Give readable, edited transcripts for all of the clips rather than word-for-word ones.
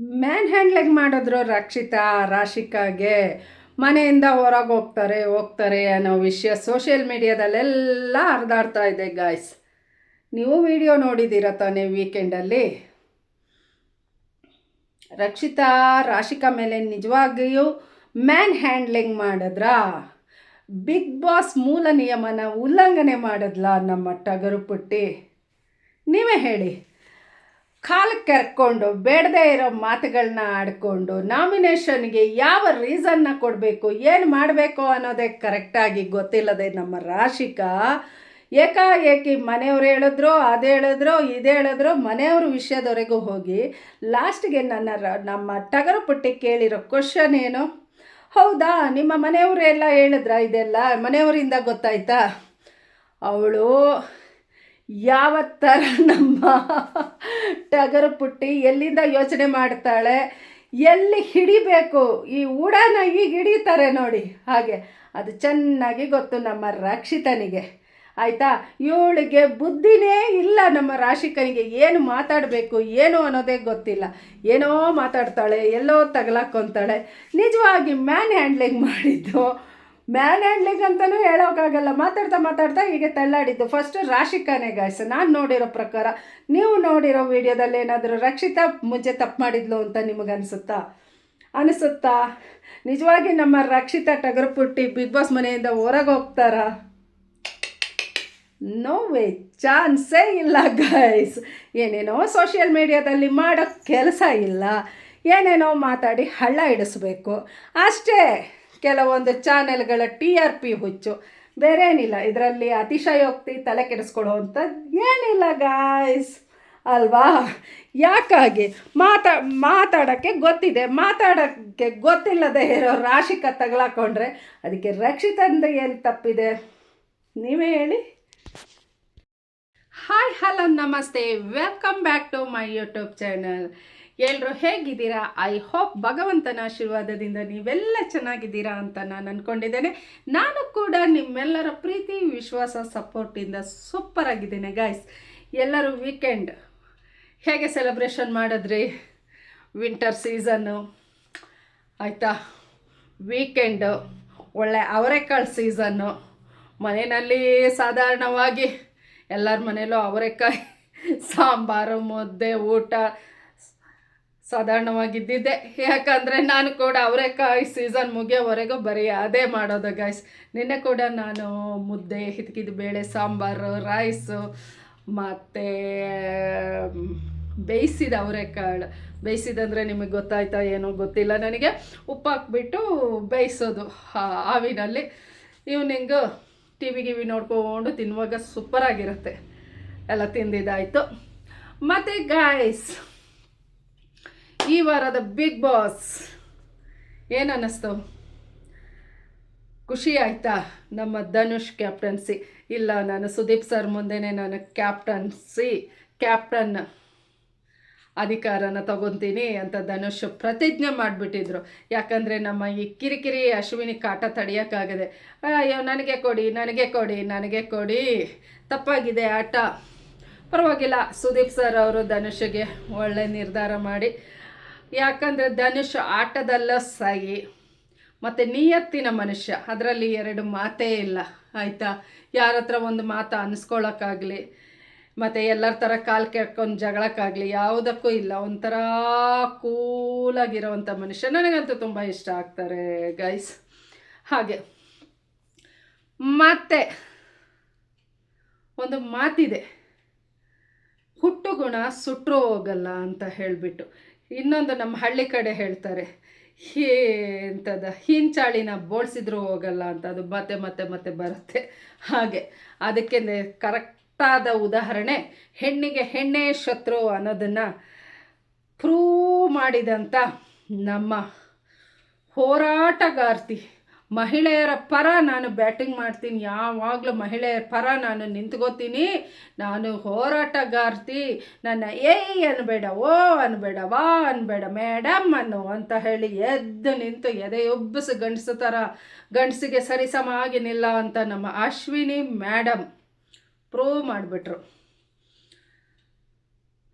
Man handling ಮಾಡಿದ್ರು ರಕ್ಷಿತಾ ರಾಶಿಕಾಗೆ ಮನೆಯಿಂದ ಹೊರಗೆ ಹೋಗ್ತಾರೆ ಅನ್ನೋ ವಿಷಯ ಸೋಷಿಯಲ್ ಮೀಡಿಯಾದಲ್ಲೆಲ್ಲ ಹರಿದಾಡ್ತಾ ಇದೆ ಗಾಯ್ಸ್. ನೀವು ವಿಡಿಯೋ ನೋಡಿದ್ದೀರ ತಾನೇ ವೀಕೆಂಡಲ್ಲಿ? ರಕ್ಷಿತಾ ರಾಶಿಕಾ ಮೇಲೆ ನಿಜವಾಗಿಯೂ ಮ್ಯಾನ್ ಹ್ಯಾಂಡ್ಲಿಂಗ್ ಮಾಡಿದ್ರಾ? ಬಿಗ್ ಬಾಸ್ ಮೂಲ ನಿಯಮನ ಉಲ್ಲಂಘನೆ ಮಾಡಿದ್ಲ ನಮ್ಮ ಟಗರು ಪುಟ್ಟಿ? ನೀವೇ ಹೇಳಿ. ಕಾಲಕ್ಕೆ ಕೆರ್ಕೊಂಡು ಬೇಡದೇ ಇರೋ ಮಾತುಗಳನ್ನ ಆಡಿಕೊಂಡು ನಾಮಿನೇಷನ್ಗೆ ಯಾವ ರೀಸನ್ನ ಕೊಡಬೇಕು, ಏನು ಮಾಡಬೇಕು ಅನ್ನೋದೇ ಕರೆಕ್ಟಾಗಿ ಗೊತ್ತಿಲ್ಲದೆ ನಮ್ಮ ರಾಶಿಕಾ ಏಕಾಏಕಿ ಮನೆಯವ್ರು ಹೇಳಿದ್ರು, ಅದು ಹೇಳಿದ್ರು, ಇದು ಹೇಳಿದ್ರು, ಮನೆಯವ್ರ ವಿಷಯದವರೆಗೂ ಹೋಗಿ ಲಾಸ್ಟಿಗೆ ನಮ್ಮ ಟಗರು ಪುಟ್ಟಿ ಕೇಳಿರೋ ಕ್ವಶನ್ ಏನು? ಹೌದಾ, ನಿಮ್ಮ ಮನೆಯವರೆಲ್ಲ ಹೇಳಿದ್ರ ಇದೆಲ್ಲ? ಮನೆಯವರಿಂದ ಗೊತ್ತಾಯ್ತಾ? ಅವಳು ಯಾವ ಥರ ನಮ್ಮ ಟಗರು ಪುಟ್ಟಿ ಎಲ್ಲಿಂದ ಯೋಚನೆ ಮಾಡ್ತಾಳೆ, ಎಲ್ಲಿ ಹಿಡಿಬೇಕು, ಈ ಉಡಾನ ಈಗ ಹಿಡಿತಾರೆ ನೋಡಿ, ಹಾಗೆ ಅದು ಚೆನ್ನಾಗಿ ಗೊತ್ತು ನಮ್ಮ ರಕ್ಷಿತನಿಗೆ. ಆಯಿತಾ? ಇವಳಿಗೆ ಬುದ್ಧಿನೇ ಇಲ್ಲ. ನಮ್ಮ ರಾಶಿಕನಿಗೆ ಏನು ಮಾತಾಡಬೇಕು ಏನು ಅನ್ನೋದೇ ಗೊತ್ತಿಲ್ಲ. ಏನೋ ಮಾತಾಡ್ತಾಳೆ, ಎಲ್ಲೋ ತಗಲಾಕೊಂತಾಳೆ. ನಿಜವಾಗಿ ಮ್ಯಾನ್ ಹ್ಯಾಂಡ್ಲಿಂಗ್ ಮಾಡಿದ್ದು, ಮ್ಯಾನ್ ಹ್ಯಾಂಡ್ಲಿಂಗ್ ಅಂತಲೂ ಹೇಳೋಕ್ಕಾಗಲ್ಲ. ಮಾತಾಡ್ತಾ ಹೀಗೆ ತಳ್ಳಾಡಿದ್ದು ಫಸ್ಟು ರಾಶಿಕಾನೇ ಗಾಯ್ಸ್. ನಾನು ನೋಡಿರೋ ಪ್ರಕಾರ, ನೀವು ನೋಡಿರೋ ವಿಡಿಯೋದಲ್ಲಿ ಏನಾದರೂ ರಕ್ಷಿತಾ ಮುಂಚೆ ತಪ್ಪು ಮಾಡಿದ್ಲು ಅಂತ ನಿಮಗೆ ಅನಿಸುತ್ತಾ? ನಿಜವಾಗಿ ನಮ್ಮ ರಕ್ಷಿತಾ ಟಗರು ಪುಟ್ಟಿ ಬಿಗ್ ಬಾಸ್ ಮನೆಯಿಂದ ಹೊರಗೆ ಹೋಗ್ತಾರಾ? ನೋ ವೇ, ಚಾನ್ಸೇ ಇಲ್ಲ ಗೈಸ್. ಏನೇನೋ ಸೋಷಿಯಲ್ ಮೀಡಿಯಾದಲ್ಲಿ ಮಾಡೋ ಕೆಲಸ ಇಲ್ಲ, ಏನೇನೋ ಮಾತಾಡಿ ಹಳ್ಳ ಇಡಿಸ್ಬೇಕು ಅಷ್ಟೇ. ಕೆಲವೊಂದು ಚಾನೆಲ್ಗಳ TRP ಹುಚ್ಚು, ಬೇರೆ ಏನಿಲ್ಲ. ಇದರಲ್ಲಿ ಅತಿಶಯೋಕ್ತಿ ತಲೆ ಕೆಡಿಸ್ಕೊಳ್ಳೋ ಅಂಥದ್ದು ಏನಿಲ್ಲ ಗಾಯ್ಸ್, ಅಲ್ವಾ? ಯಾಕಾಗಿ ಮಾತಾಡೋಕ್ಕೆ ಗೊತ್ತಿದೆ, ಮಾತಾಡೋಕ್ಕೆ ಗೊತ್ತಿಲ್ಲದೆ ಇರೋ ರಾಶಿಕಾ ತಗಲಾಕೊಂಡ್ರೆ ಅದಕ್ಕೆ ರಕ್ಷಿತಂದು ಏನು ತಪ್ಪಿದೆ? ನೀವೇ ಹೇಳಿ. ಹಾಯ್, ಹಲೋ, ನಮಸ್ತೆ, welcome back to my YouTube channel. ಎಲ್ಲರೂ ಹೇಗಿದ್ದೀರಾ? ಐ ಹೋಪ್ ಭಗವಂತನ ಆಶೀರ್ವಾದದಿಂದ ನೀವೆಲ್ಲ ಚೆನ್ನಾಗಿದ್ದೀರಾ ಅಂತ ನಾನು ಅಂದ್ಕೊಂಡಿದ್ದೇನೆ. ನಾನು ಕೂಡ ನಿಮ್ಮೆಲ್ಲರ ಪ್ರೀತಿ, ವಿಶ್ವಾಸ, ಸಪೋರ್ಟಿಂದ ಸೂಪರ್ ಆಗಿದ್ದೇನೆ ಗಾಯ್ಸ್. ಎಲ್ಲರೂ ವೀಕೆಂಡ್ ಹೇಗೆ ಸೆಲೆಬ್ರೇಷನ್ ಮಾಡಿದ್ರಿ? ವಿಂಟರ್ ಸೀಸನ್ನು ಆಯಿತಾ, ವೀಕೆಂಡು ಒಳ್ಳೆ ಅವರೆಕಾಳು ಸೀಸನ್ನು. ಮನೆಯಲ್ಲಿ ಸಾಧಾರಣವಾಗಿ ಎಲ್ಲರ ಮನೆಯಲ್ಲೂ ಅವರೆಕಾಯಿ ಸಾಂಬಾರು, ಮುದ್ದೆ, ಊಟ ಸಾಧಾರಣವಾಗಿದ್ದಿದ್ದೆ. ಯಾಕಂದರೆ ನಾನು ಕೂಡ ಅವರೆಕಾಯಿ ಸೀಸನ್ ಮುಗಿಯೋವರೆಗೂ ಬರೀ ಅದೇ ಮಾಡೋದು ಗೈಸ್. ನಿನ್ನೆ ಕೂಡ ನಾನು ಮುದ್ದೆ, ಹಿದ್ಕಿದ ಬೇಳೆ ಸಾಂಬಾರು, ರೈಸು ಮತ್ತು ಬೇಯಿಸಿದ ಅವರೆಕಾಳು. ಬೇಯಿಸಿದಂದರೆ ನಿಮಗೆ ಗೊತ್ತಾಯ್ತಾ ಏನೋ ಗೊತ್ತಿಲ್ಲ ನನಗೆ. ಉಪ್ಪು ಹಾಕ್ಬಿಟ್ಟು ಬೇಯಿಸೋದು ಆವಿನಲ್ಲಿ. ಈವ್ನಿಂಗು ಟಿವಿ ನೋಡ್ಕೊಂಡು ತಿನ್ನುವಾಗ ಸೂಪರಾಗಿರುತ್ತೆ. ಎಲ್ಲ ತಿಂದಿದ್ದಾಯಿತು. ಮತ್ತು ಗಾಯ್ಸ್, ಈ ವಾರದ ಬಿಗ್ ಬಾಸ್ ಏನು ಅನ್ನಿಸ್ತು? ಖುಷಿ ಆಯಿತಾ? ನಮ್ಮ ಧನುಷ್ ಕ್ಯಾಪ್ಟನ್ಸಿ. ಇಲ್ಲ, ನಾನು ಸುದೀಪ್ ಸರ್ ಮುಂದೆನೇ ನಾನು ಕ್ಯಾಪ್ಟನ್ ಅಧಿಕಾರನ ತಗೊತೀನಿ ಅಂತ ಧನುಷ್ ಪ್ರತಿಜ್ಞೆ ಮಾಡಿಬಿಟ್ಟಿದ್ರು. ಯಾಕಂದರೆ ನಮ್ಮ ಈ ಕಿರಿಕಿರಿ ಅಶ್ವಿನಿ ಕಾಟ ತಡೆಯೋಕ್ಕಾಗದೆ, ಅಯ್ಯೋ ನನಗೆ ಕೊಡಿ, ತಪ್ಪಾಗಿದೆ ಆಟ. ಪರವಾಗಿಲ್ಲ, ಸುದೀಪ್ ಸರ್ ಅವರು ಧನುಷ್ಗೆ ಒಳ್ಳೆ ನಿರ್ಧಾರ ಮಾಡಿ. ಯಾಕಂದರೆ ಧನುಷ್ ಆಟದಲ್ಲ ಸಹಿ ಮತ್ತು ನಿಯತ್ತಿನ ಮನುಷ್ಯ, ಅದರಲ್ಲಿ ಎರಡು ಮಾತೇ ಇಲ್ಲ. ಆಯಿತಾ? ಯಾರ ಹತ್ರ ಒಂದು ಮಾತು ಅನ್ನಿಸ್ಕೊಳ್ಳೋಕ್ಕಾಗಲಿ ಮತ್ತು ಎಲ್ಲರ ಥರ ಕಾಲು ಕೆರ್ಕೊಂಡು ಜಗಳಕ್ಕಾಗಲಿ ಯಾವುದಕ್ಕೂ ಇಲ್ಲ. ಒಂಥರ ಕೂಲಾಗಿರೋವಂಥ ಮನುಷ್ಯ. ನನಗಂತೂ ತುಂಬ ಇಷ್ಟ ಆಗ್ತಾರೆ ಗೈಸ್. ಹಾಗೆ ಮತ್ತೆ ಒಂದು ಮಾತಿದೆ, ಹುಟ್ಟು ಗುಣ ಸುಟ್ಟರೂ ಹೋಗಲ್ಲ ಅಂತ ಹೇಳಿಬಿಟ್ಟು. ಇನ್ನೊಂದು ನಮ್ಮ ಹಳ್ಳಿ ಕಡೆ ಹೇಳ್ತಾರೆ, ಎಂಥದ ಹಿಂಚಾಳಿನ ಬೋಳ್ಸಿದ್ರೂ ಹೋಗಲ್ಲ ಅಂತ. ಅದು ಮತ್ತೆ ಬರುತ್ತೆ. ಹಾಗೆ ಅದಕ್ಕೆ ಕರೆಕ್ಟಾದ ಉದಾಹರಣೆ, ಹೆಣ್ಣಿಗೆ ಹೆಣ್ಣೇ ಶತ್ರು ಅನ್ನೋದನ್ನು ಪ್ರೂವ್ ಮಾಡಿದಂಥ ನಮ್ಮ ಹೋರಾಟಗಾರ್ತಿ. ಮಹಿಳೆಯರ ಪರ ನಾನು ಬ್ಯಾಟಿಂಗ್ ಮಾಡ್ತೀನಿ, ಯಾವಾಗಲೂ ಮಹಿಳೆಯರ ಪರ ನಾನು ನಿಂತ್ಕೋತೀನಿ, ನಾನು ಹೋರಾಟಗಾರ್ತಿ, ನನ್ನ ಅನ್ಬೇಡ, ಓ ಅನ್ಬೇಡ, ವಾ ಅನ್ಬೇಡ, ಮೇಡಮ್ ಅನ್ನು ಅಂತ ಹೇಳಿ ಎದ್ದು ನಿಂತು ಎದೆಯೊಬ್ಬಿಸಿ ಗಂಡಸಿಗೆ ಸರಿಸಮ ಆಗಿ ನಿಲ್ಲ ಅಂತ ನಮ್ಮ ಅಶ್ವಿನಿ ಮೇಡಮ್ ಪ್ರೂವ್ ಮಾಡಿಬಿಟ್ರು.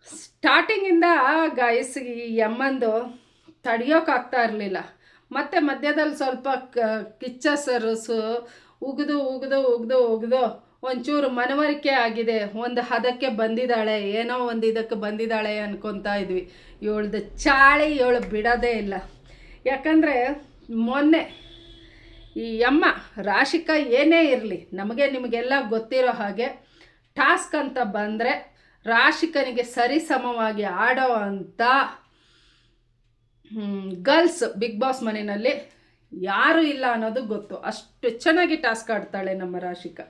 ಸ್ಟಾರ್ಟಿಂಗಿಂದ ಗಾಯಸ್ ಈ ಅಮ್ಮಂದು ತಡೆಯೋಕ್ಕಾಗ್ತಾ ಇರಲಿಲ್ಲ. ಮತ್ತು ಮಧ್ಯದಲ್ಲಿ ಸ್ವಲ್ಪ ಕಿಚ್ಚ ಸರಸು ಉಗಿದು ಉಗಿದು ಉಗಿದು ಉಗಿದು ಒಂಚೂರು ಮನವರಿಕೆ ಆಗಿದೆ. ಒಂದು ಹದಕ್ಕೆ ಬಂದಿದ್ದಾಳೆ, ಏನೋ ಒಂದು ಇದಕ್ಕೆ ಬಂದಿದ್ದಾಳೆ ಅನ್ಕೊತಾ ಇದ್ವಿ. ಇವಳ್ದು ಚಾಳಿ ಇವಳು ಬಿಡೋದೇ ಇಲ್ಲ. ಯಾಕಂದರೆ ಮೊನ್ನೆ ಈ ಅಮ್ಮ ರಾಶಿಕಾ ಏನೇ ಇರಲಿ, ನಮಗೆ ನಿಮಗೆಲ್ಲ ಗೊತ್ತಿರೋ ಹಾಗೆ ಟಾಸ್ಕ್ ಅಂತ ಬಂದರೆ ರಾಶಿಕನಿಗೆ ಸರಿಸಮವಾಗಿ ಆಡೋ ಅಂಥ ಗರ್ಲ್ಸ್ ಬಿಗ್ ಬಾಸ್ ಮನೆಯಲ್ಲಿ ಯಾರೂ ಇಲ್ಲ ಅನ್ನೋದು ಗೊತ್ತು. ಅಷ್ಟು ಚೆನ್ನಾಗಿ ಟಾಸ್ಕ್ ಆಡ್ತಾಳೆ ನಮ್ಮ ರಾಶಿಕಾ.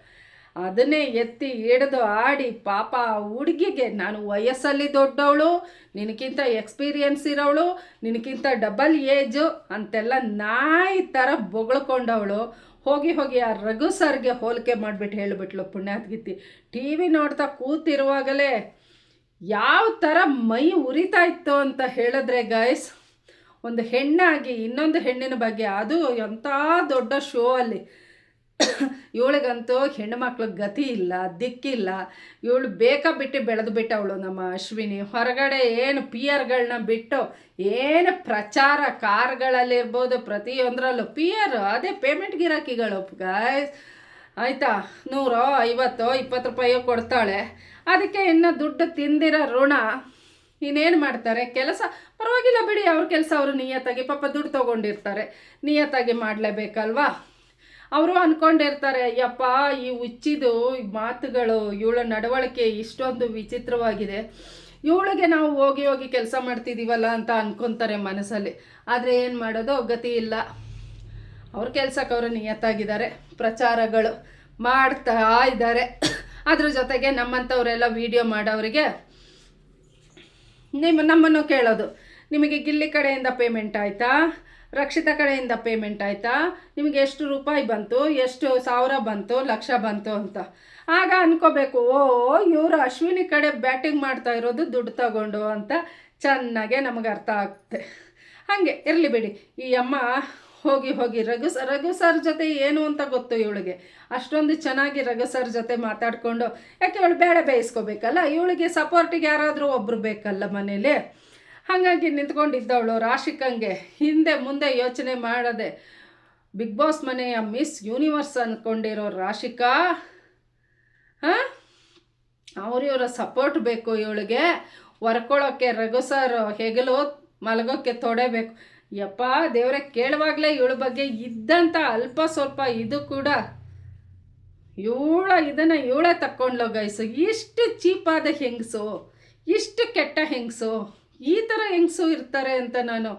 ಅದನ್ನೇ ಎತ್ತಿ ಹಿಡಿದು ಆಡಿ ಪಾಪ ಆ ಹುಡುಗಿಗೆ, ನಾನು ವಯಸ್ಸಲ್ಲಿ ದೊಡ್ಡವಳು, ನಿನಗಿಂತ ಎಕ್ಸ್ಪೀರಿಯನ್ಸ್ ಇರೋವಳು, ನಿನಗಿಂತ ಡಬಲ್ ಏಜು ಅಂತೆಲ್ಲ ನಾಯಿ ಥರ ಬೊಗಳ್ಕೊಂಡವಳು ಹೋಗಿ ಹೋಗಿ ಆ ರಘು ಸರ್ಗೆ ಹೋಲಿಕೆ ಮಾಡಿಬಿಟ್ಟು ಹೇಳಿಬಿಟ್ಲು ಪುಣ್ಯಾತ್ಗಿತ್ತಿ. ಟಿ ವಿ ನೋಡ್ತಾ ಕೂತಿರುವಾಗಲೇ ಯಾವ ಥರ ಮೈ ಉರಿತಾ ಇತ್ತು ಅಂತ ಹೇಳಿದ್ರೆ ಗಾಯ್ಸ್, ಒಂದು ಹೆಣ್ಣಾಗಿ ಇನ್ನೊಂದು ಹೆಣ್ಣಿನ ಬಗ್ಗೆ, ಅದು ಎಂಥ ದೊಡ್ಡ ಶೋ ಅಲ್ಲಿ ಇವಳಿಗಂತೂ ಹೆಣ್ಣುಮಕ್ಳಿಗೆ ಗತಿ ಇಲ್ಲ, ದಿಕ್ಕಿಲ್ಲ. ಇವಳು ಬಿಟ್ಟು ಬೆಳೆದು ಬಿಟ್ಟವಳು ನಮ್ಮ ಅಶ್ವಿನಿ. ಹೊರಗಡೆ ಏನು ಪಿ ಆರ್ಗಳನ್ನ ಬಿಟ್ಟು ಏನು ಪ್ರಚಾರ ಕಾರ್ಗಳಲ್ಲಿರ್ಬೋದು, ಪ್ರತಿಯೊಂದರಲ್ಲೂ ಪಿ ಆರ್, ಅದೇ ಪೇಮೆಂಟ್ ಗಿರಾಕಿಗಳು ಗಾಯ್ಸ್. ಆಯಿತಾ, 100, 50, 20 ರೂಪಾಯಿ ಕೊಡ್ತಾಳೆ. ಅದಕ್ಕೆ ಇನ್ನು ದುಡ್ಡು ತಿಂದಿರೋ ಋಣ ಇನ್ನೇನು ಮಾಡ್ತಾರೆ? ಕೆಲಸ ಪರವಾಗಿಲ್ಲ ಬಿಡಿ, ಅವ್ರ ಕೆಲಸ ಅವರು ನಿಯತ್ತಾಗಿ, ಪಾಪ ದುಡ್ಡು ತೊಗೊಂಡಿರ್ತಾರೆ, ನಿಯತ್ತಾಗಿ ಮಾಡಲೇಬೇಕಲ್ವಾ. ಅವರು ಅಂದ್ಕೊಂಡಿರ್ತಾರೆ, ಯಪ್ಪ ಈ ಹುಚ್ಚಿದು ಮಾತುಗಳು, ಇವಳ ನಡವಳಿಕೆ ಇಷ್ಟೊಂದು ವಿಚಿತ್ರವಾಗಿದೆ, ಇವಳಿಗೆ ನಾವು ಹೋಗಿ ಹೋಗಿ ಕೆಲಸ ಮಾಡ್ತಿದ್ದೀವಲ್ಲ ಅಂತ ಅಂದ್ಕೊತಾರೆ ಮನಸ್ಸಲ್ಲಿ. ಆದರೆ ಏನು ಮಾಡೋದು, ಗತಿ ಇಲ್ಲ. ಅವ್ರ ಕೆಲಸಕ್ಕೆ ಅವರು ನಿಯತ್ತಾಗಿದ್ದಾರೆ, ಪ್ರಚಾರಗಳು ಮಾಡ್ತಾ ಇದ್ದಾರೆ. ಅದ್ರ ಜೊತೆಗೆ ನಮ್ಮಂಥವರೆಲ್ಲ ವಿಡಿಯೋ ಮಾಡೋರಿಗೆ ನಮ್ಮನ್ನು ಕೇಳೋದು, ನಿಮಗೆ ಗಿಲ್ಲಿ ಕಡೆಯಿಂದ ಪೇಮೆಂಟ್ ಆಯಿತಾ, ರಕ್ಷಿತಾ ಕಡೆಯಿಂದ ಪೇಮೆಂಟ್ ಆಯಿತಾ, ನಿಮಗೆ ಎಷ್ಟು ರೂಪಾಯಿ ಬಂತು, ಎಷ್ಟು ಸಾವಿರ ಬಂತು, ಲಕ್ಷ ಬಂತು ಅಂತ. ಆಗ ಅನ್ಕೋಬೇಕು, ಓ ಇವರು ಅಶ್ವಿನಿ ಕಡೆ ಬ್ಯಾಟಿಂಗ್ ಮಾಡ್ತಾ ಇರೋದು ದುಡ್ಡು ತಗೊಂಡು ಅಂತ ಚೆನ್ನಾಗೆ ನಮಗೆ ಅರ್ಥ ಆಗುತ್ತೆ. ಹಾಗೆ ಇರಲಿ ಬಿಡಿ. ಈ ಅಮ್ಮ ಹೋಗಿ ಹೋಗಿ ರಘು ಸರ್ ಜೊತೆ ಏನು ಅಂತ ಗೊತ್ತು ಇವಳಿಗೆ. ಅಷ್ಟೊಂದು ಚೆನ್ನಾಗಿ ರಘು ಸರ್ ಜೊತೆ ಮಾತಾಡಿಕೊಂಡು, ಯಾಕೆ ಇವಳು ಬೇಳೆ ಬೇಯಿಸ್ಕೋಬೇಕಲ್ಲ, ಇವಳಿಗೆ ಸಪೋರ್ಟಿಗೆ ಯಾರಾದರೂ ಒಬ್ಬರು ಬೇಕಲ್ಲ ಮನೇಲಿ. ಹಾಗಾಗಿ ನಿಂತ್ಕೊಂಡಿದ್ದವಳು ರಾಶಿಕಂಗೆ ಹಿಂದೆ ಮುಂದೆ ಯೋಚನೆ ಮಾಡದೆ ಬಿಗ್ ಬಾಸ್ ಮನೆಯ ಮಿಸ್ ಯೂನಿವರ್ಸ್ ಅಂದ್ಕೊಂಡಿರೋ ರಾಶಿಕಾ, ಅವರಿವರ ಸಪೋರ್ಟ್ ಬೇಕು ಇವಳಿಗೆ. ಹೊರ್ಕೊಳ್ಳೋಕ್ಕೆ ರಘು ಸರ್ ಹೆಗಲು, ಮಲಗೋಕ್ಕೆ ತೊಡೆಬೇಕು. ಯಪ್ಪ ದೇವರೇ, ಕೇಳುವಾಗಲೇ ಇವಳ ಬಗ್ಗೆ ಇದ್ದಂಥ ಅಲ್ಪ ಸ್ವಲ್ಪ ಇದು ಕೂಡ ಇದನ್ನು ಇವಳೇ ತಕ್ಕೊಂಡ್ಲು ಗೈಸು. ಇಷ್ಟು ಚೀಪಾದ ಹೆಂಗಸು, ಇಷ್ಟು ಕೆಟ್ಟ ಹೆಂಗಸು, ಈ ಥರ ಹೆಂಗಸು ಇರ್ತಾರೆ ಅಂತ ನಾನು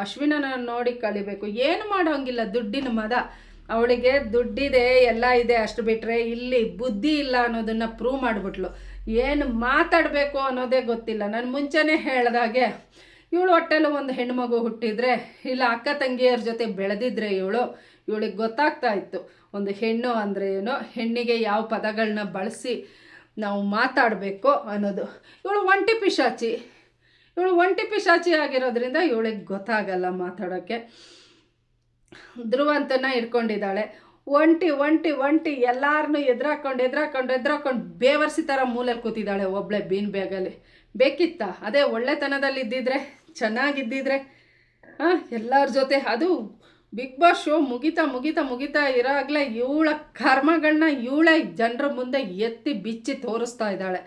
ಅಶ್ವಿನನ ನೋಡಿ ಕಲಿಬೇಕು. ಏನು ಮಾಡೋಂಗಿಲ್ಲ, ದುಡ್ಡಿನ ಮದ ಅವಳಿಗೆ. ದುಡ್ಡಿದೆ, ಎಲ್ಲ ಇದೆ, ಅಷ್ಟು ಬಿಟ್ಟರೆ ಇಲ್ಲಿ ಬುದ್ಧಿ ಇಲ್ಲ ಅನ್ನೋದನ್ನು ಪ್ರೂವ್ ಮಾಡಿಬಿಟ್ಲು. ಏನು ಮಾತಾಡಬೇಕು ಅನ್ನೋದೇ ಗೊತ್ತಿಲ್ಲ. ನಾನು ಮುಂಚೆನೇ ಹೇಳ್ದಾಗೆ ಇವಳು ಹೊಟ್ಟೆಲು ಒಂದು ಹೆಣ್ಮಗು ಹುಟ್ಟಿದರೆ, ಇಲ್ಲ ಅಕ್ಕ ತಂಗಿಯರ ಜೊತೆ ಬೆಳೆದಿದ್ರೆ ಇವಳಿಗೆ ಗೊತ್ತಾಗ್ತಾ ಇತ್ತು ಒಂದು ಹೆಣ್ಣು ಅಂದರೆ ಏನೋ, ಹೆಣ್ಣಿಗೆ ಯಾವ ಪದಗಳನ್ನ ಬಳಸಿ ನಾವು ಮಾತಾಡಬೇಕು ಅನ್ನೋದು. ಇವಳು ಒಂಟಿ ಪಿಶಾಚಿ ಆಗಿರೋದ್ರಿಂದ ಇವಳಿಗೆ ಗೊತ್ತಾಗಲ್ಲ ಮಾತಾಡೋಕ್ಕೆ. ಧ್ರುವಂತನ ಇಟ್ಕೊಂಡಿದ್ದಾಳೆ. ಒಂಟಿ ಎಲ್ಲರನ್ನೂ ಎದುರಾಕೊಂಡು ಬೇವರ್ಸಿ ಥರ ಮೂಲೆಯಲ್ಲಿ ಕೂತಿದ್ದಾಳೆ ಒಬ್ಬಳೆ ಬೀನ್ ಬ್ಯಾಗಲ್ಲಿ. ಬೇಕಿತ್ತ ಅದೇ ಒಳ್ಳೆತನದಲ್ಲಿ ಇದ್ದಿದ್ರೆ, ಚೆನ್ನಾಗಿದ್ದಿದ್ರೆ, ಎಲ್ಲರ ಜೊತೆ. ಅದು ಬಿಗ್ ಬಾಸ್ ಶೋ ಮುಗಿತಾ ಇರಾಗಲೇ ಇವಳ ಕರ್ಮಗಳನ್ನ ಇವಳೇ ಜನರ ಮುಂದೆ ಎತ್ತಿ ಬಿಚ್ಚಿ ತೋರಿಸ್ತಾ ಇದ್ದಾಳೆ.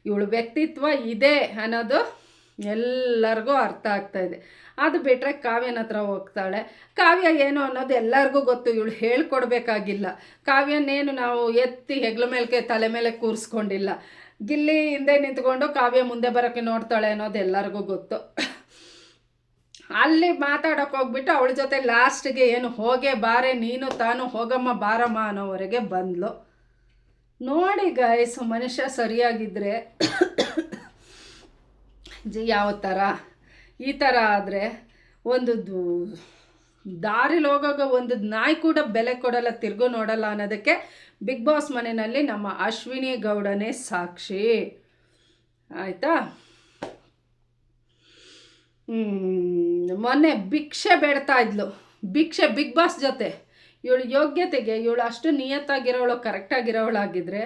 ಇವಳು ವ್ಯಕ್ತಿತ್ವ ಇದೆ ಅನ್ನೋದು ಎಲ್ಲರಿಗೂ ಅರ್ಥ ಆಗ್ತಾ ಇದೆ. ಅದು ಬಿಟ್ಟರೆ ಕಾವ್ಯನ ಹತ್ರ ಹೋಗ್ತಾಳೆ. ಕಾವ್ಯ ಏನು ಅನ್ನೋದು ಎಲ್ಲರಿಗೂ ಗೊತ್ತು, ಇವಳು ಹೇಳ್ಕೊಡ್ಬೇಕಾಗಿಲ್ಲ. ಕಾವ್ಯನೇನು ನಾವು ಎತ್ತಿ ಹೆಗ್ಲ ಮೇಲೆ ತಲೆ ಮೇಲೆ ಕೂರಿಸ್ಕೊಂಡಿಲ್ಲ. ಗಿಲ್ಲಿ ಹಿಂದೆ ನಿಂತ್ಕೊಂಡು ಕಾವ್ಯ ಮುಂದೆ ಬರೋಕ್ಕೆ ನೋಡ್ತಾಳೆ ಅನ್ನೋದು ಎಲ್ಲರಿಗೂ ಗೊತ್ತು. ಅಲ್ಲಿ ಮಾತಾಡೋಕೆ ಹೋಗ್ಬಿಟ್ಟು ಅವಳ ಜೊತೆ ಲಾಸ್ಟ್ಗೆ ಏನು ಹೋಗೇ ಬಾರೆ ನೀನು ತಾನು ಹೋಗಮ್ಮ ಬಾರಮ್ಮ ಅನ್ನೋವರೆಗೆ ಬಂದ್ಲು. ನೋಡಿ ಗಾಯ್ಸ್, ಮನುಷ್ಯ ಸರಿಯಾಗಿದ್ದರೆ ಯಾವ ಥರ ಈ ಥರ ಆದರೆ ಒಂದು ದಾರಿಲಿ ಹೋಗೋಗ ಒಂದು ನಾಯಿ ಕೂಡ ಬೆಲೆ ಕೊಡಲ್ಲ, ತಿರ್ಗು ನೋಡಲ್ಲ ಅನ್ನೋದಕ್ಕೆ ಬಿಗ್ ಬಾಸ್ ಮನೆಯಲ್ಲಿ ನಮ್ಮ ಅಶ್ವಿನಿ ಗೌಡನೇ ಸಾಕ್ಷಿ. ಆಯಿತಾ? ಮೊನ್ನೆ ಭಿಕ್ಷೆ ಬೇಡ್ತಾ ಇದ್ಲು, ಬಿಗ್ ಬಾಸ್ ಜೊತೆ. ಇವಳು ಯೋಗ್ಯತೆಗೆ ಇವಳು ಅಷ್ಟು ನಿಯತ್ತಾಗಿರೋವಳು, ಕರೆಕ್ಟಾಗಿರೋವಳಾಗಿದ್ದರೆ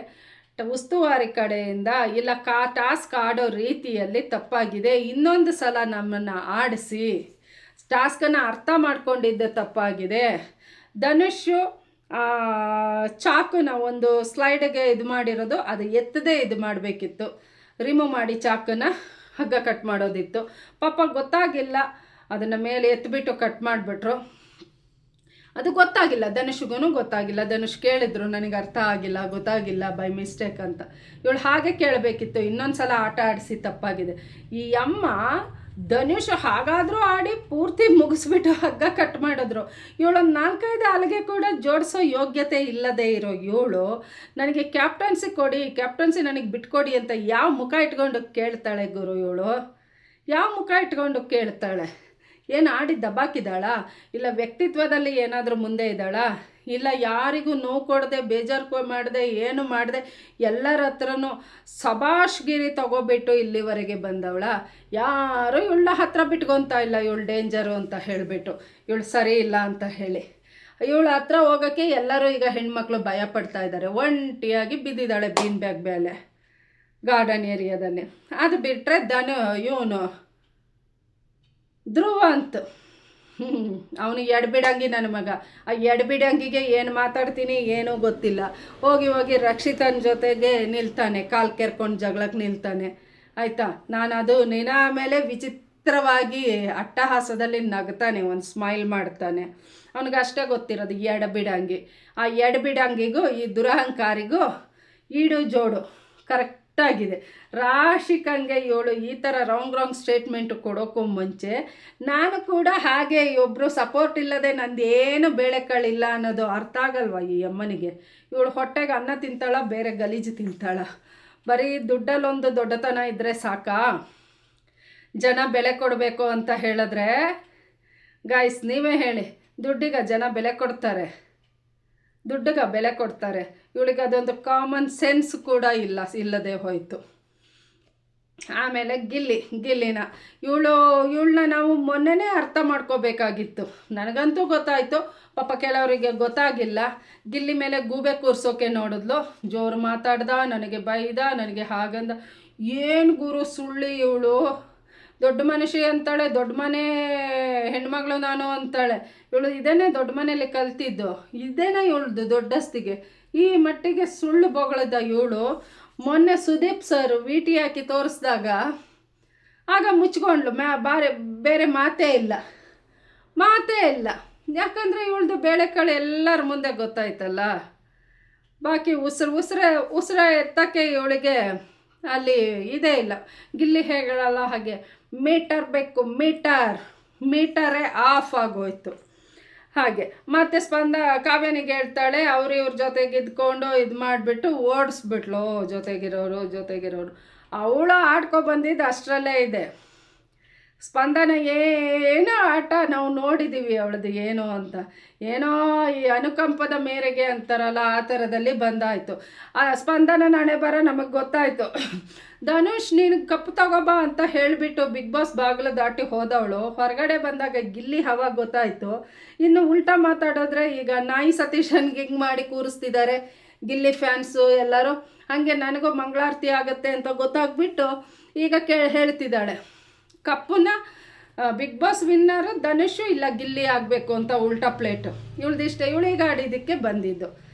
ಉಸ್ತುವಾರಿ ಕಡೆಯಿಂದ ಇಲ್ಲ ಟಾಸ್ಕ್ ಆಡೋ ರೀತಿಯಲ್ಲಿ ತಪ್ಪಾಗಿದೆ. ಇನ್ನೊಂದು ಸಲ ನಮ್ಮನ್ನು ಆಡಿಸಿ ಟಾಸ್ಕನ್ನು ಅರ್ಥ ಮಾಡ್ಕೊಂಡಿದ್ದೆ ತಪ್ಪಾಗಿದೆ. ಧನುಷು ಚಾಕುನ ಒಂದು ಸ್ಲೈಡಿಗೆ ಇದು ಮಾಡಿರೋದು ಅದು ಎತ್ತದೇ ಇದು ಮಾಡಬೇಕಿತ್ತು, ರಿಮೂವ್ ಮಾಡಿ ಚಾಕುನ ಹಗ್ಗ ಕಟ್ ಮಾಡೋದಿತ್ತು. ಪಾಪ ಗೊತ್ತಾಗಿಲ್ಲ, ಅದನ್ನು ಮೇಲೆ ಎತ್ತಿಬಿಟ್ಟು ಕಟ್ ಮಾಡಿಬಿಟ್ರು. ಅದು ಗೊತ್ತಾಗಿಲ್ಲ, ಧನುಷ್ಗೂ ಗೊತ್ತಾಗಿಲ್ಲ. ಧನುಷ್ ಕೇಳಿದ್ರು, ನನಗೆ ಅರ್ಥ ಆಗಿಲ್ಲ, ಗೊತ್ತಾಗಿಲ್ಲ, ಬೈ ಮಿಸ್ಟೇಕ್ ಅಂತ. ಇವಳು ಹಾಗೆ ಕೇಳಬೇಕಿತ್ತು, ಇನ್ನೊಂದು ಸಲ ಆಟ ಆಡಿಸಿ ತಪ್ಪಾಗಿದೆ. ಈ ಅಮ್ಮ ಧನುಷ್ ಹಾಗಾದರೂ ಆಡಿ ಪೂರ್ತಿ ಮುಗಿಸ್ಬಿಟ್ಟು ಹಗ್ಗ ಕಟ್ ಮಾಡಿದ್ರು. ಇವಳೊಂದು 4-5 ಅಲ್ಲಿಗೆ ಕೂಡ ಜೋಡಿಸೋ ಯೋಗ್ಯತೆ ಇಲ್ಲದೆ ಇರೋ ಇವಳು ನನಗೆ ಕ್ಯಾಪ್ಟನ್ಸಿ ಕೊಡಿ, ಕ್ಯಾಪ್ಟನ್ಸಿ ನನಗೆ ಬಿಟ್ಕೊಡಿ ಅಂತ ಯಾವ ಮುಖ ಇಟ್ಕೊಂಡು ಕೇಳ್ತಾಳೆ ಗುರು? ಇವಳು ಯಾವ ಮುಖ ಇಟ್ಕೊಂಡು ಕೇಳ್ತಾಳೆ? ಏನು ಆಡಿ ದಬ್ಬಾಕಿದ್ದಾಳ? ಇಲ್ಲ ವ್ಯಕ್ತಿತ್ವದಲ್ಲಿ ಏನಾದರೂ ಮುಂದೆ ಇದ್ದಾಳಾ? ಇಲ್ಲ ಯಾರಿಗೂ ನೋವು ಕೊಡದೆ, ಬೇಜಾರು ಮಾಡದೆ, ಏನು ಮಾಡದೆ ಎಲ್ಲರ ಹತ್ರನೂ ಸಬಾಷ್ಗಿರಿ ತಗೋಬಿಟ್ಟು ಇಲ್ಲಿವರೆಗೆ ಬಂದವಳ? ಯಾರು ಇವಳ ಹತ್ರ ಬಿಟ್ಕೊತಾ ಇಲ್ಲ, ಇವಳು ಡೇಂಜರು ಅಂತ ಹೇಳಿಬಿಟ್ಟು, ಇವಳು ಸರಿ ಇಲ್ಲ ಅಂತ ಹೇಳಿ. ಇವಳ ಹತ್ರ ಹೋಗೋಕ್ಕೆ ಎಲ್ಲರೂ ಈಗ ಹೆಣ್ಮಕ್ಳು ಭಯ ಪಡ್ತಾ ಇದ್ದಾರೆ. ಒಂಟಿಯಾಗಿ ಬಿದ್ದಿದ್ದಾಳೆ ಬೀನ್ ಬ್ಯಾಗ್ ಮೇಲೆ ಗಾರ್ಡನ್ ಏರಿಯಾದಲ್ಲಿ. ಅದು ಬಿಟ್ಟರೆ ಇವನು ಧ್ರುವ ಅಂತ ಅವನಿಗೆ ಎಡಬಿಡಂಗಿ ನನ್ನ ಮಗ. ಆ ಎಡಬಿಡಂಗಿಗೆ ಏನು ಮಾತಾಡ್ತೀನಿ ಏನೂ ಗೊತ್ತಿಲ್ಲ. ಹೋಗಿ ರಕ್ಷಿತನ ಜೊತೆಗೆ ನಿಲ್ತಾನೆ, ಕಾಲು ಕೆರ್ಕೊಂಡು ಜಗಳಕ್ಕೆ ನಿಲ್ತಾನೆ. ಆಯಿತಾ, ನಾನು ಅದು ಆಮೇಲೆ ವಿಚಿತ್ರವಾಗಿ ಅಟ್ಟಹಾಸದಲ್ಲಿ ನಗ್ತಾನೆ, ಒಂದು ಸ್ಮೈಲ್ ಮಾಡ್ತಾನೆ. ಅವನಿಗೆ ಅಷ್ಟೇ ಗೊತ್ತಿರೋದು ಎಡಬಿಡಂಗಿ. ಆ ಎಡಬಿಡಂಗಿಗೂ ಈ ದುರಹಂಕಾರಿಗೂ ಈಡು ಜೋಡು ಕರೆಕ್ಟಾಗಿದೆ. ರಾಶಿಕಂಗೆ ಇವಳು ಈ ಥರ ರಾಂಗ್ ಸ್ಟೇಟ್ಮೆಂಟು ಕೊಡೋಕ್ಕೂ ಮುಂಚೆ ನಾನು ಕೂಡ ಹಾಗೆ ಒಬ್ಬರು ಸಪೋರ್ಟ್ ಇಲ್ಲದೆ ನಂದೇನು ಬೇಳೆಕಾಳಿಲ್ಲ ಅನ್ನೋದು ಅರ್ಥ ಆಗಲ್ವ ಈ ಅಮ್ಮನಿಗೆ? ಇವಳು ಹೊಟ್ಟೆಗೆ ಅನ್ನ ತಿಂತಾಳ, ಬೇರೆ ಗಲೀಜು ತಿಂತಾಳ? ಬರೀ ದುಡ್ಡಲ್ಲೊಂದು ದೊಡ್ಡತನ ಇದ್ದರೆ ಸಾಕಾ? ಜನ ಬೆಲೆ ಕೊಡಬೇಕು ಅಂತ ಹೇಳಿದ್ರೆ ಗಾಯ್ಸ್ ನೀವೇ ಹೇಳಿ, ದುಡ್ಡಿಗೆ ಜನ ಬೆಲೆ ಕೊಡ್ತಾರೆ? ದುಡ್ಡಿಗೆ ಬೆಲೆ ಕೊಡ್ತಾರೆ? ಇವಳಿಗೆ ಅದೊಂದು ಕಾಮನ್ ಸೆನ್ಸ್ ಕೂಡ ಇಲ್ಲದೆ ಹೋಯಿತು. ಆಮೇಲೆ ಗಿಲ್ಲಿನ ಇವಳನ್ನ ನಾವು ಮೊನ್ನೆನೇ ಅರ್ಥ ಮಾಡ್ಕೋಬೇಕಾಗಿತ್ತು. ನನಗಂತೂ ಗೊತ್ತಾಯಿತು, ಪಾಪ ಕೆಲವರಿಗೆ ಗೊತ್ತಾಗಿಲ್ಲ. ಗಿಲ್ಲಿ ಮೇಲೆ ಗೂಬೆ ಕೂರ್ಸೋಕೆ ನೋಡಿದ್ಲು, ಜೋರು ಮಾತಾಡ್ದ, ನನಗೆ ಬೈದ, ನನಗೆ ಹಾಗಂದ. ಏನು ಗುರು ಸುಳ್ಳಿ ಇವಳು? ದೊಡ್ಡ ಮನುಷ್ಯ ಅಂತಾಳೆ, ದೊಡ್ಡ ಮನೆ ಹೆಣ್ಮಗಳು ನಾನು ಅಂತಾಳೆ. ಇವಳು ಇದನ್ನೇ ದೊಡ್ಡ ಮನೇಲಿ ಕಲ್ತಿದ್ದು, ಇದೇನ ಇವಳ್ದು ದೊಡ್ಡಸ್ತಿಗೆ? ಈ ಮಟ್ಟಿಗೆ ಸುಳ್ಳು ಬೊಗಳದ ಇವಳು. ಮೊನ್ನೆ ಸುದೀಪ್ ಸರ್ ವಿಟಿ ಹಾಕಿ ತೋರಿಸ್ದಾಗ ಆಗ ಮುಚ್ಕೊಂಡ್ಲು, ಬೇರೆ ಮಾತೇ ಇಲ್ಲ. ಯಾಕಂದರೆ ಇವಳ್ದು ಬೇಳೆಕಾಳು ಎಲ್ಲರ ಮುಂದೆ ಗೊತ್ತಾಯ್ತಲ್ಲ. ಬಾಕಿ ಉಸಿರ ಎತ್ತಕ್ಕೆ ಇವಳಿಗೆ ಅಲ್ಲಿ ಇದೇ ಇಲ್ಲ. ಗಿಲ್ಲಿ ಹೇಳಲ್ಲ ಹಾಗೆ ಮೀಟರ್ ಬೇಕು, ಮೀಟರೇ ಆಫ್ ಆಗೋಯ್ತು. ಹಾಗೆ ಮತ್ತೆ ಕಾವ್ಯನಿಗೆ ಹೇಳ್ತಾಳೆ, ಇವ್ರ ಜೊತೆಗೆ ಇದ್ಕೊಂಡು ಇದು ಮಾಡಿಬಿಟ್ಟು ಓಡಿಸ್ಬಿಟ್ಲು ಜೊತೆಗಿರೋರು. ಅವಳು ಬಂದಿದ್ದು ಅಷ್ಟರಲ್ಲೇ ಇದೆ. ಸ್ಪಂದನ ಏನೋ ಆಟ ನಾವು ನೋಡಿದ್ದೀವಿ ಅವಳದು ಏನೋ ಅಂತ, ಏನೋ ಈ ಅನುಕಂಪದ ಮೇರೆಗೆ ಅಂತಾರಲ್ಲ ಆ ಥರದಲ್ಲಿ ಬಂದಾಯಿತು. ಆ ಸ್ಪಂದನ ನಾಳೆ ಬರ ನಮಗೆ ಗೊತ್ತಾಯಿತು. ಧನುಷ್ ನೀನು ಕಪ್ಪು ತಗೋಬಾ ಅಂತ ಹೇಳಿಬಿಟ್ಟು ಬಿಗ್ ಬಾಸ್ ಬಾಗಿಲು ದಾಟಿ ಹೋದವಳು. ಹೊರಗಡೆ ಬಂದಾಗ ಗಿಲ್ಲಿ ಹವಾ ಗೊತ್ತಾಯಿತು. ಇನ್ನು ಉಲ್ಟಾ ಮಾತಾಡಿದ್ರೆ ಈಗ ನಾಯಿ ಸತೀಶನ್ಗೆ ಹಿಂಗೆ ಮಾಡಿ ಕೂರಿಸ್ತಿದ್ದಾರೆ ಗಿಲ್ಲಿ ಫ್ಯಾನ್ಸು ಎಲ್ಲರೂ. ಹಾಗೆ ನನಗೂ ಮಂಗಳಾರತಿ ಆಗುತ್ತೆ ಅಂತ ಗೊತ್ತಾಗ್ಬಿಟ್ಟು ಈಗ ಹೇಳ್ತಿದ್ದಾಳೆ, ಕಪ್ಪುನ ಬಿಗ್ ಬಾಸ್ ವಿನ್ನರು ಧನುಷು ಇಲ್ಲ ಗಿಲ್ಲಿ ಆಗಬೇಕು ಅಂತ ಉಲ್ಟಾ ಪ್ಲೇಟು. ಇವಳ್ದಿಷ್ಟೇ, ಇವಳಿಗೆ ಆಡಿದ್ದಕ್ಕೆ ಬಂದಿದ್ದು.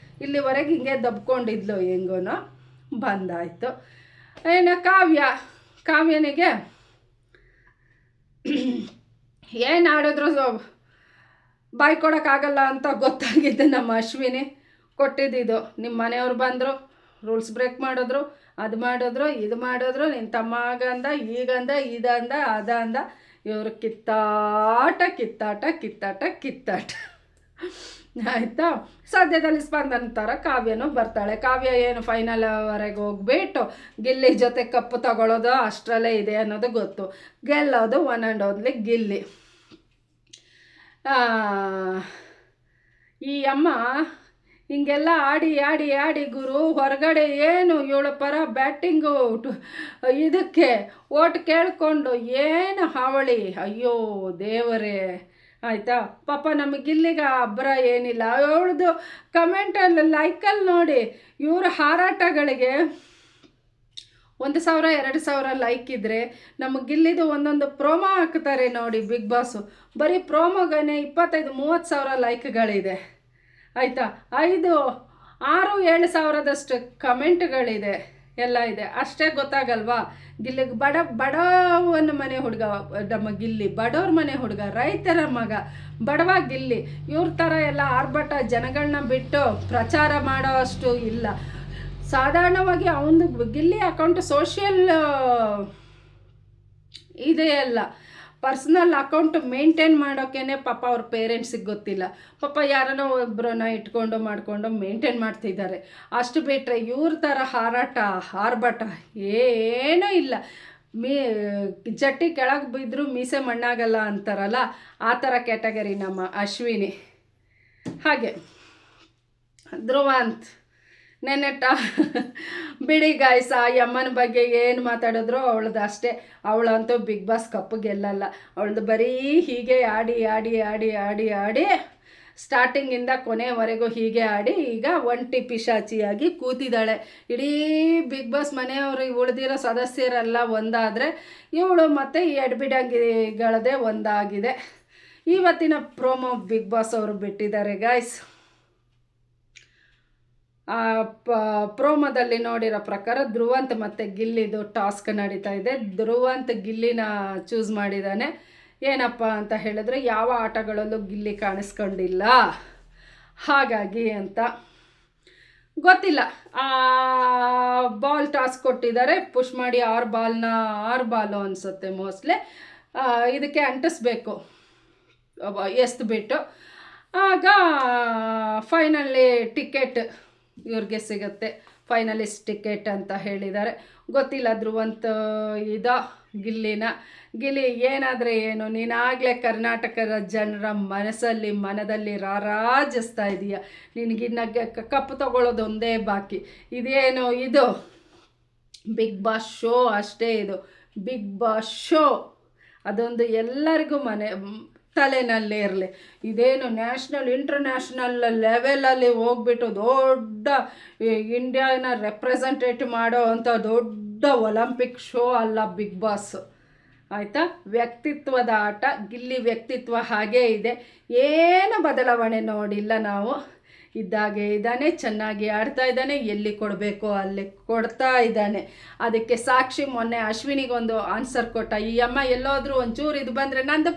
ಇಲ್ಲಿವರೆಗೆ ಹಿಂಗೆ ದಬ್ಕೊಂಡಿದ್ಲು, ಹೆಂಗೋನೋ ಬಂದಾಯಿತು. ಏನು ಕಾವ್ಯನಿಗೆ ಏನು ಆಡಿದ್ರು ಬಾಯಿ ಕೊಡೋಕ್ಕಾಗಲ್ಲ ಅಂತ ಗೊತ್ತಾಗಿದ್ದು ನಮ್ಮ ಅಶ್ವಿನಿ ಕೊಟ್ಟಿದ್ದು. ನಿಮ್ಮ ಮನೆಯವ್ರು ಬಂದರು, ರೂಲ್ಸ್ ಬ್ರೇಕ್ ಮಾಡಿದ್ರು, ಅದು ಮಾಡಿದ್ರು, ಇದು ಮಾಡಿದ್ರು, ನಿನ್ನ ತಮ್ಮ ಆಗಂದ, ಈಗಂದ, ಇದಂದ, ಅದಂದ. ಇವರು ಕಿತ್ತಾಟ ಆಯಿತಾ. ಸದ್ಯದಲ್ಲಿ ಸ್ಪಂದನ ಥರ ಕಾವ್ಯನೂ ಬರ್ತಾಳೆ. ಕಾವ್ಯ ಏನು ಫೈನಲ್ವರೆಗೆ ಹೋಗ್ಬಿಟ್ಟು ಗಿಲ್ಲಿ ಜೊತೆ ಕಪ್ಪು ತಗೊಳ್ಳೋದು ಅಷ್ಟರಲ್ಲೇ ಇದೆ ಅನ್ನೋದು ಗೊತ್ತು. ಗೆಲ್ಲೋದು ಒನ್ ಆ್ಯಂಡ್ ಓನ್ಲಿ ಗಿಲ್ಲಿ. ಈ ಅಮ್ಮ ಹಿಂಗೆಲ್ಲ ಆಡಿ ಗುರು ಹೊರಗಡೆ ಏನು ಇವಳ ಪರ ಬ್ಯಾಟಿಂಗು ಇದಕ್ಕೆ ಓಟ್ ಕೇಳಿಕೊಂಡು ಏನು ಹಾವಳಿ. ಅಯ್ಯೋ ದೇವರೇ, ಆಯಿತಾ. ಪಾಪ ನಮಗೆ ಇಲ್ಲಿಗೆ ಅಬ್ಬರ ಏನಿಲ್ಲ. ಅವಳದು ಕಮೆಂಟಲ್ಲಿ ಲೈಕಲ್ಲಿ ನೋಡಿ ಇವ್ರ ಹಾರಾಟಗಳಿಗೆ 1,000 2,000 ಲೈಕ್ ಇದ್ದರೆ ನಮಗೆ ಗಿಲ್ಲಿದು ಒಂದೊಂದು ಪ್ರೋಮೋ ಹಾಕ್ತಾರೆ ನೋಡಿ ಬಿಗ್ ಬಾಸು. ಬರೀ ಪ್ರೋಮೋಗೇ 25-30 ಸಾವಿರ ಲೈಕ್ಗಳಿದೆ ಆಯಿತಾ. 5-6-7 ಸಾವಿರದಷ್ಟು ಕಮೆಂಟ್ಗಳಿದೆ, ಎಲ್ಲ ಇದೆ. ಅಷ್ಟೇ ಗೊತ್ತಾಗಲ್ವಾ ಗಿಲ್ಲಿಗೆ. ಬಡವನ ಮನೆ ಹುಡುಗ ನಮ್ಮ ಗಿಲ್ಲಿ, ಬಡವ್ರ ಮನೆ ಹುಡುಗ, ರೈತರ ಮಗ, ಬಡವ ಗಿಲ್ಲಿ. ಇವ್ರ ಥರ ಎಲ್ಲ ಆರ್ಭಟ ಜನಗಳನ್ನ ಬಿಟ್ಟು ಪ್ರಚಾರ ಮಾಡೋ ಅಷ್ಟು ಇಲ್ಲ. ಸಾಧಾರಣವಾಗಿ ಅವನು ಗಿಲ್ಲಿ ಅಕೌಂಟ್ ಸೋಷಿಯಲ್ ಇದೆಯಲ್ಲ, ಪರ್ಸ್ನಲ್ ಅಕೌಂಟ್ ಮೇಂಟೈನ್ ಮಾಡೋಕ್ಕೇ ಪಾಪ ಅವ್ರ ಪೇರೆಂಟ್ಸಿಗೆ ಗೊತ್ತಿಲ್ಲ. ಪಾಪ ಯಾರನ್ನೋ ಒಬ್ಬರನ್ನ ಇಟ್ಕೊಂಡು ಮಾಡಿಕೊಂಡು ಮೇಂಟೈನ್ ಮಾಡ್ತಿದ್ದಾರೆ. ಅಷ್ಟು ಬಿಟ್ಟರೆ ಇವ್ರ ಥರ ಹಾರಾಟ ಆರ್ಭಟ ಏನೂ ಇಲ್ಲ. ಜಟ್ಟಿ ಕೆಳಗೆ ಬಿದ್ದರೂ ಮೀಸೆ ಮಣ್ಣಾಗಲ್ಲ ಅಂತಾರಲ್ಲ, ಆ ಥರ ಕ್ಯಾಟಗರಿ ನಮ್ಮ ಅಶ್ವಿನಿ. ಹಾಗೆ ಧ್ರುವಂತ್ ನೆನೆಟ ಬಿಡಿ ಗಾಯ್ಸ, ಆ ಅಮ್ಮನ ಬಗ್ಗೆ ಏನು ಮಾತಾಡಿದ್ರು ಅವಳದು ಅಷ್ಟೇ. ಅವಳಂತೂ ಬಿಗ್ ಬಾಸ್ ಕಪ್ಪು ಗೆಲ್ಲಲ್ಲ. ಅವಳದು ಬರೀ ಹೀಗೆ ಆಡಿ ಆಡಿ ಆಡಿ ಆಡಿ ಆಡಿ ಸ್ಟಾರ್ಟಿಂಗಿಂದ ಕೊನೆವರೆಗೂ ಹೀಗೆ ಆಡಿ ಈಗ ಒಂಟಿ ಪಿಶಾಚಿಯಾಗಿ ಕೂತಿದ್ದಾಳೆ. ಇಡೀ ಬಿಗ್ ಬಾಸ್ ಮನೆಯವರು ಉಳಿದಿರೋ ಸದಸ್ಯರೆಲ್ಲ ಒಂದಾದರೆ ಇವಳು ಮತ್ತು ಈ ಎಡ್ಬಿಡಂಗಿಗಳದೇ ಒಂದಾಗಿದೆ. ಇವತ್ತಿನ ಪ್ರೋಮೋ ಬಿಗ್ ಬಾಸ್ ಅವರು ಬಿಟ್ಟಿದ್ದಾರೆ ಗಾಯ್ಸ್. ಪ್ರೋಮೋದಲ್ಲಿ ನೋಡಿರೋ ಪ್ರಕಾರ ಧ್ರುವಂತ್ ಮತ್ತು ಗಿಲ್ಲಿದು ಟಾಸ್ಕ್ ನಡೀತಾ ಇದೆ. ಧ್ರುವಂತ್ ಗಿಲ್ಲಿನ ಚೂಸ್ ಮಾಡಿದ್ದಾನೆ. ಏನಪ್ಪ ಅಂತ ಹೇಳಿದ್ರೆ, ಯಾವ ಆಟಗಳಲ್ಲೂ ಗಿಲ್ಲಿ ಕಾಣಿಸ್ಕೊಂಡಿಲ್ಲ ಹಾಗಾಗಿ ಅಂತ ಗೊತ್ತಿಲ್ಲ. ಬಾಲ್ ಟಾಸ್ಕ್ ಕೊಟ್ಟಿದ್ದಾರೆ, ಪುಷ್ ಮಾಡಿ 6 ಬಾಲು ಅನಿಸುತ್ತೆ ಮೋಸ್ಟ್ಲಿ. ಇದಕ್ಕೆ ಅಂಟಿಸ್ಬೇಕು ಎಸ್ದುಬಿಟ್ಟು, ಆಗ ಫೈನಲಿ ಟಿಕೆಟ್ ಇವ್ರಿಗೆ ಸಿಗುತ್ತೆ. ಫೈನಲಿಸ್ಟ್ ಟಿಕೆಟ್ ಅಂತ ಹೇಳಿದ್ದಾರೆ. ಗೊತ್ತಿಲ್ಲ ಧ್ರುವಂತ್ ಗಿಲ್ಲಿ ಏನಾದರೆ ಏನು, ನೀನಾಗಲೇ ಕರ್ನಾಟಕದ ಜನರ ಮನದಲ್ಲಿ ರಾರಾಜಿಸ್ತಾ ಇದೀಯ. ನಿನಗಿನ್ನ ಕಪ್ಪು ತಗೊಳ್ಳೋದು ಒಂದೇ ಬಾಕಿ. ಇದೇನು ಇದು ಬಿಗ್ ಬಾಸ್ ಶೋ ಅಷ್ಟೇ. ಇದು ಬಿಗ್ ಬಾಸ್ ಶೋ ಅದೊಂದು ಎಲ್ಲರಿಗೂ ತಲೆನಲ್ಲೇ ಇರಲಿ. ಇದೇನು ನ್ಯಾಷನಲ್ ಇಂಟರ್ನ್ಯಾಷನಲ್ ಲೆವೆಲಲ್ಲಿ ಹೋಗ್ಬಿಟ್ಟು ದೊಡ್ಡ ಇಂಡಿಯಾನ ರೆಪ್ರೆಸೆಂಟೇಟ್ ಮಾಡೋ ಅಂಥ ದೊಡ್ಡ ಒಲಿಂಪಿಕ್ ಶೋ ಅಲ್ಲ ಬಿಗ್ ಬಾಸ್ ಆಯಿತಾ. ವ್ಯಕ್ತಿತ್ವದ ಆಟ. ಗಿಲ್ಲಿ ವ್ಯಕ್ತಿತ್ವ ಹಾಗೇ ಇದೆ, ಏನು ಬದಲಾವಣೆ ನೋಡಿಲ್ಲ ನಾವು. ಇದ್ದಾಗೆ ಇದ್ದಾನೆ, ಚೆನ್ನಾಗಿ ಆಡ್ತಾ ಇದ್ದಾನೆ, ಎಲ್ಲಿ ಕೊಡಬೇಕೋ ಅಲ್ಲಿ ಕೊಡ್ತಾ ಇದ್ದಾನೆ. ಅದಕ್ಕೆ ಸಾಕ್ಷಿ ಮೊನ್ನೆ ಅಶ್ವಿನಿಗೊಂದು ಆನ್ಸರ್ ಕೊಟ್ಟ. ಈ ಅಮ್ಮ ಎಲ್ಲೋದ್ರೂ ಒಂಚೂರು ಇದು ಬಂದರೆ ನಂದು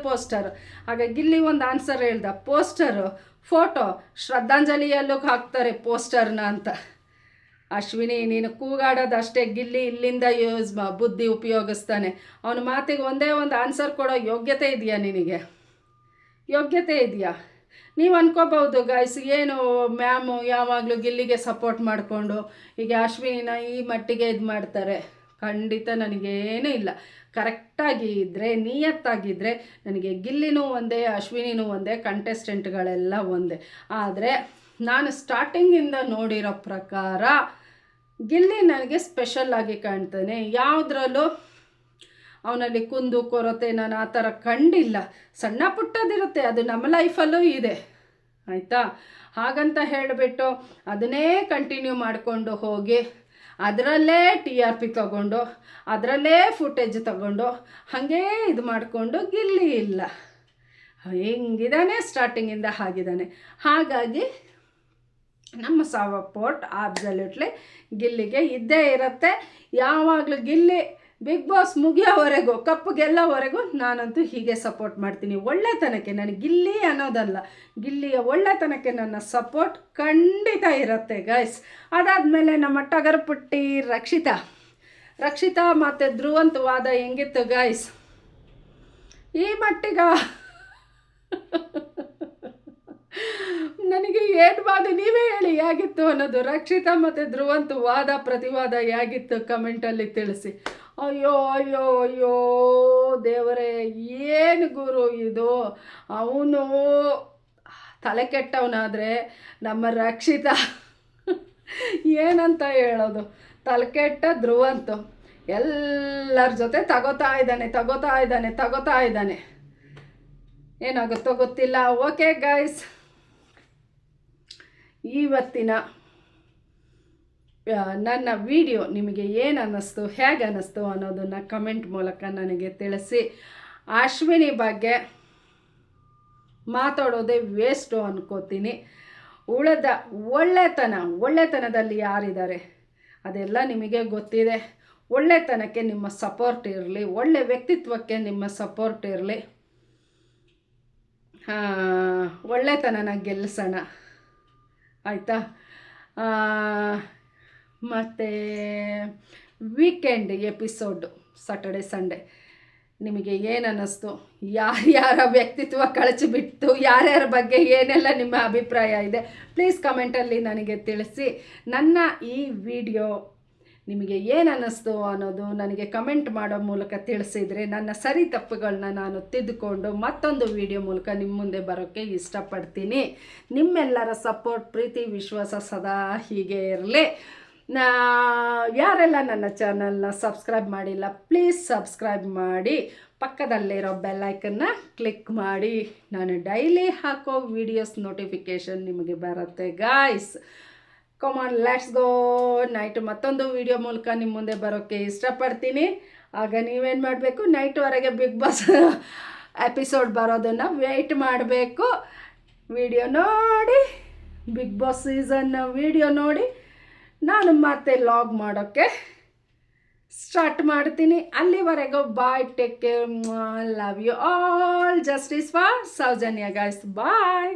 ಪೋಸ್ಟರ್. ಆಗ ಗಿಲ್ಲಿ ಒಂದು ಆನ್ಸರ್ ಹೇಳ್ದ, ಪೋಸ್ಟರು ಫೋಟೋ ಶ್ರದ್ಧಾಂಜಲಿಯಲ್ಲೂ ಹಾಕ್ತಾರೆ ಪೋಸ್ಟರ್ನ ಅಂತ. ಅಶ್ವಿನಿ ನೀನು ಕೂಗಾಡೋದಷ್ಟೇ, ಗಿಲ್ಲಿ ಇಲ್ಲಿಂದ ಬುದ್ಧಿ ಉಪಯೋಗಿಸ್ತಾನೆ. ಅವನ ಮಾತಿಗೆ ಒಂದೇ ಒಂದು ಆನ್ಸರ್ ಕೊಡೋ ಯೋಗ್ಯತೆ ಇದೆಯಾ ನಿನಗೆ? ಯೋಗ್ಯತೆ ಇದೆಯಾ? ನೀವು ಅನ್ಕೋಬಹುದು ಗಾಯ್ಸ್, ಏನು ಮ್ಯಾಮು ಯಾವಾಗಲೂ ಗಿಲ್ಲಿಗೆ ಸಪೋರ್ಟ್ ಮಾಡಿಕೊಂಡು ಈಗ ಅಶ್ವಿನಿನ ಈ ಮಟ್ಟಿಗೆ ಇದು ಮಾಡ್ತಾರೆ. ಖಂಡಿತ ನನಗೇನೂ ಇಲ್ಲ. ಕರೆಕ್ಟಾಗಿ ಇದ್ದರೆ, ನಿಯತ್ತಾಗಿದ್ದರೆ ನನಗೆ ಗಿಲ್ಲಿನೂ ಒಂದೇ, ಅಶ್ವಿನಿನೂ ಒಂದೇ, ಕಂಟೆಸ್ಟೆಂಟ್ಗಳೆಲ್ಲ ಒಂದೇ. ಆದರೆ ನಾನು ಸ್ಟಾರ್ಟಿಂಗಿಂದ ನೋಡಿರೋ ಪ್ರಕಾರ ಗಿಲ್ಲಿ ನನಗೆ ಸ್ಪೆಷಲ್ಲಾಗಿ ಕಾಣ್ತಾನೆ. ಯಾವುದ್ರಲ್ಲೂ ಅವನಲ್ಲಿ ಕುಂದು ಕೊರತೆ ನಾನು ಆ ಥರ ಕಂಡಿಲ್ಲ. ಸಣ್ಣ ಪುಟ್ಟದಿರುತ್ತೆ, ಅದು ನಮ್ಮ ಲೈಫಲ್ಲೂ ಇದೆ ಆಯಿತಾ. ಹಾಗಂತ ಹೇಳಿಬಿಟ್ಟು ಅದನ್ನೇ ಕಂಟಿನ್ಯೂ ಮಾಡಿಕೊಂಡು ಹೋಗಿ ಅದರಲ್ಲೇ TRP ತಗೊಂಡು ಅದರಲ್ಲೇ ಫುಟೇಜ್ ತಗೊಂಡು ಹಾಗೇ ಇದು ಮಾಡಿಕೊಂಡು ಗಿಲ್ಲಿ ಇಲ್ಲ. ಹೆಂಗಿದ್ದಾನೆ ಸ್ಟಾರ್ಟಿಂಗಿಂದ ಹಾಗಿದ್ದಾನೆ. ಹಾಗಾಗಿ ನಮ್ಮ ಸಪೋರ್ಟ್ ಆಬ್ಸಲ್ಯೂಟ್ಲಿ ಗಿಲ್ಲಿಗೆ ಇದ್ದೇ ಇರುತ್ತೆ. ಯಾವಾಗಲೂ ಗಿಲ್ಲಿ ಬಿಗ್ ಬಾಸ್ ಮುಗಿಯೋವರೆಗೂ, ಕಪ್ಪು ಗೆಲ್ಲೋವರೆಗೂ ನಾನಂತೂ ಹೀಗೆ ಸಪೋರ್ಟ್ ಮಾಡ್ತೀನಿ. ಒಳ್ಳೆತನಕ್ಕೆ, ನನಗೆ ಗಿಲ್ಲಿ ಅನ್ನೋದಲ್ಲ, ಗಿಲ್ಲಿಯ ಒಳ್ಳೆತನಕ್ಕೆ ನನ್ನ ಸಪೋರ್ಟ್ ಖಂಡಿತ ಇರುತ್ತೆ ಗೈಸ್. ಅದಾದಮೇಲೆ ನಮ್ಮ ಟಗರು ಪುಟ್ಟಿ ರಕ್ಷಿತಾ ಮತ್ತು ಧ್ರುವಂತ್ ವಾದ ಹೆಂಗಿತ್ತು ಗೈಸ್? ಈ ಮಟ್ಟಿಗ ನನಗೆ ಏನು ವಾದ, ನೀವೇ ಹೇಳಿ ಹೇಗಿತ್ತು ಅನ್ನೋದು. ರಕ್ಷಿತಾ ಮತ್ತು ಧ್ರುವಂತ್ ವಾದ ಪ್ರತಿವಾದ ಹೇಗಿತ್ತು ಕಮೆಂಟಲ್ಲಿ ತಿಳಿಸಿ. ಅಯ್ಯೋ ದೇವರೇ, ಏನು ಗುರು ಇದು? ಅವನು ತಲೆ ಕೆಟ್ಟವನಾದರೆ ನಮ್ಮ ರಕ್ಷಿತಾ ಏನಂತ ಹೇಳೋದು? ತಲೆ ಕೆಟ್ಟ ಧ್ರುವಂತು ಎಲ್ಲರ ಜೊತೆ ತಗೋತಾ ಇದ್ದಾನೆ. ಏನಾಗುತ್ತೋ ಗೊತ್ತಿಲ್ಲ. ಓಕೆ ಗೈಸ್, ಇವತ್ತಿನ ನನ್ನ ವಿಡಿಯೋ ನಿಮಗೆ ಏನು ಅನ್ನಿಸ್ತು, ಹೇಗೆ ಅನ್ನಿಸ್ತು ಅನ್ನೋದನ್ನು ಕಮೆಂಟ್ ಮೂಲಕ ನನಗೆ ತಿಳಿಸಿ. ಅಶ್ವಿನಿ ಬಗ್ಗೆ ಮಾತಾಡೋದೇ ವೇಸ್ಟು ಅನ್ಕೋತೀನಿ. ಉಳಿದ ಒಳ್ಳೆತನದಲ್ಲಿ ಯಾರಿದ್ದಾರೆ ಅದೆಲ್ಲ ನಿಮಗೆ ಗೊತ್ತಿದೆ. ಒಳ್ಳೆತನಕ್ಕೆ ನಿಮ್ಮ ಸಪೋರ್ಟ್ ಇರಲಿ, ಒಳ್ಳೆ ವ್ಯಕ್ತಿತ್ವಕ್ಕೆ ನಿಮ್ಮ ಸಪೋರ್ಟ್ ಇರಲಿ. ಒಳ್ಳೆತನನ ಗೆಲ್ಲಿಸೋಣ, ಆಯಿತಾ? ಮತ್ತು ವೀಕೆಂಡ್ ಎಪಿಸೋಡು ಸ್ಯಾಟರ್ಡೆ ಸಂಡೇ ನಿಮಗೆ ಏನು ಅನ್ನಿಸ್ತು, ಯಾರ್ಯಾರ ವ್ಯಕ್ತಿತ್ವ ಕಳಚಿಬಿಟ್ಟು ಯಾರ್ಯಾರ ಬಗ್ಗೆ ಏನೆಲ್ಲ ನಿಮ್ಮ ಅಭಿಪ್ರಾಯ ಇದೆ ಪ್ಲೀಸ್ ಕಮೆಂಟಲ್ಲಿ ನನಗೆ ತಿಳಿಸಿ. ನನ್ನ ಈ ವಿಡಿಯೋ ನಿಮಗೆ ಏನು ಅನ್ನಿಸ್ತು ಅನ್ನೋದು ನನಗೆ ಕಮೆಂಟ್ ಮಾಡೋ ಮೂಲಕ ತಿಳಿಸಿದರೆ ನನ್ನ ಸರಿ ತಪ್ಪುಗಳನ್ನ ನಾನು ತಿದ್ದುಕೊಂಡು ಮತ್ತೊಂದು ವಿಡಿಯೋ ಮೂಲಕ ನಿಮ್ಮ ಮುಂದೆ ಬರೋಕ್ಕೆ ಇಷ್ಟಪಡ್ತೀನಿ. ನಿಮ್ಮೆಲ್ಲರ ಸಪೋರ್ಟ್, ಪ್ರೀತಿ, ವಿಶ್ವಾಸ ಸದಾ ಹೀಗೆ ಇರಲಿ. ಯಾರೆಲ್ಲ ನನ್ನ ಚಾನಲ್ನ ಸಬ್ಸ್ಕ್ರೈಬ್ ಮಾಡಿಲ್ಲ ಪ್ಲೀಸ್ ಸಬ್ಸ್ಕ್ರೈಬ್ ಮಾಡಿ, ಪಕ್ಕದಲ್ಲಿರೋ ಬೆಲ್ಲೈಕನ್ನ ಕ್ಲಿಕ್ ಮಾಡಿ. ನಾನು ಡೈಲಿ ಹಾಕೋ ವೀಡಿಯೋಸ್ ನೋಟಿಫಿಕೇಷನ್ ನಿಮಗೆ ಬರುತ್ತೆ guys. Come on let's go. Night ಮತ್ತೊಂದು ವಿಡಿಯೋ ಮೂಲಕ ನಿಮ್ಮ ಮುಂದೆ ಬರೋಕ್ಕೆ ಇಷ್ಟಪಡ್ತೀನಿ. ಆಗ ನೀವೇನು ಮಾಡಬೇಕು, ನೈಟ್ವರೆಗೆ ಬಿಗ್ ಬಾಸ್ ಎಪಿಸೋಡ್ ಬರೋದನ್ನು ವೆಯ್ಟ್ ಮಾಡಬೇಕು. ವಿಡಿಯೋ ನೋಡಿ, ಬಿಗ್ ಬಾಸ್ ಸೀಸನ್ ವಿಡಿಯೋ ನೋಡಿ ನಾನು ಮತ್ತೆ ಲಾಗ್ ಮಾಡೋಕ್ಕೆ ಸ್ಟಾರ್ಟ್ ಮಾಡ್ತೀನಿ. ಅಲ್ಲಿವರೆಗೂ bye, take care, love you all. Justice for Sowjanya guys, bye.